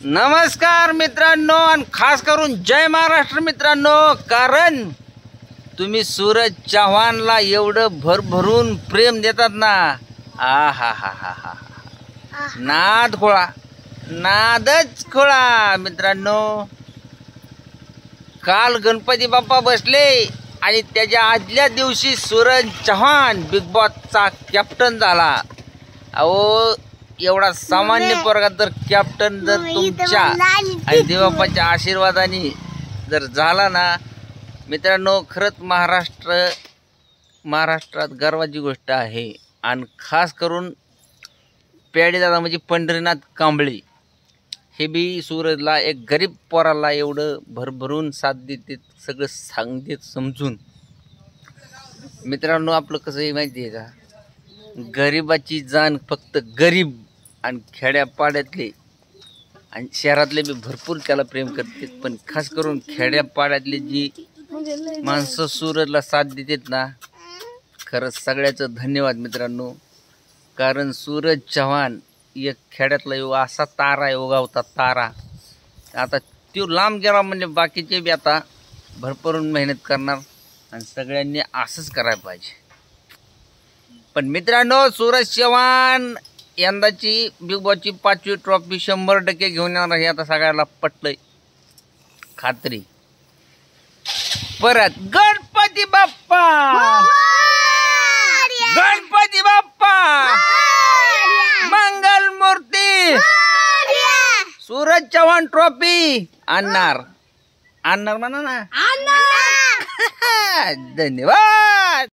नमस्कार मित्रांनो आणि खास करून जय महाराष्ट्र मित्रांनो। कारण तुम्ही सूरज चव्हाणला एवढं भरभरून प्रेम देतात ना, आ हा हा हा हा नाद खोळा, नादच खोळा मित्रांनो। काल गणपती बाप्पा बसले आणि त्याच्या आदल्या दिवशी सूरज चव्हाण बिग बॉसचा कॅप्टन झाला। अहो एवढा सामान्य पोरगा जर कॅप्टन जर तुमच्या आणि देवबाप्पाच्या आशीर्वादाने जर झाला ना मित्रांनो, खरंच महाराष्ट्रात गर्वाची गोष्ट आहे। आणि खास करून पेडे दादा म्हणजे पंढरीनाथ कांबळे हे बी सूरजला एक गरीब पोराला एवढं भरभरून साथ देते, सगळं सांगतेत समजून। मित्रांनो आपलं कसं आहे माहिती आहे का, गरीबाची जाण फक्त गरीब आणि खेड्यापाड्यातले आणि शहरातले बी भरपूर त्याला प्रेम करतात, पण खास करून खेड्यापाड्यातले जी माणसं सूरजला साथ देतात ना, खरंच सगळ्याचं धन्यवाद मित्रांनो। कारण सूरज चव्हाण एक खेड्यातला असा तारा आहे, उगावता तारा। आता तो लांब गेला म्हणजे बाकीचे बी आता भरपूरून मेहनत करणार आणि सगळ्यांनी असंच करायला पाहिजे। पण मित्रांनो सूरज चव्हाण यंदाची बिग बॉसची 5वी ट्रॉफी 100% घेऊन येणार हे आता सगळ्याला पटलंय, खात्री। परत गणपती बाप्पा, गणपती बाप्पा मंगल मूर्ती, सूरज चव्हाण ट्रॉफी आणणार म्हणा ना। धन्यवाद।